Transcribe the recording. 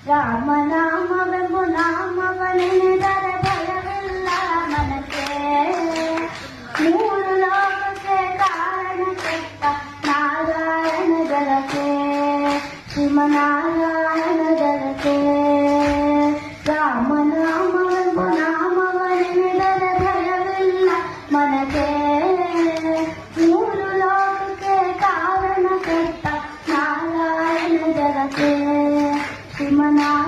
ರಾಮನಾಮವೆಂಬು ನಾಮವನೆನೆದರೆ ಭಯವಿಲ್ಲ ಮನಕ್ಕೆ. ಮೂರು ಲೋಕಕ್ಕೆ ಕಾರಣ ಕೆಟ್ಟ ನಾರಾಯಣ ಜಲಕ್ಕೆ, ಶ್ರೀಮನಾರಾಯಣ ಜಲಕ್ಕೆ. ರಾಮನಾಮವೆಂಬು ನಾಮವನೆನೆದರೆ ಭಯವಿಲ್ಲ ಮನಕ್ಕೆ. ಮೂರು ಲೋಕಕ್ಕೆ ಕಾರಣ ಕೆಟ್ಟ ನಾರಾಯಣ ಜಲಕ್ಕೆ, ಶ್ರೀಮನಾರಾಯಣ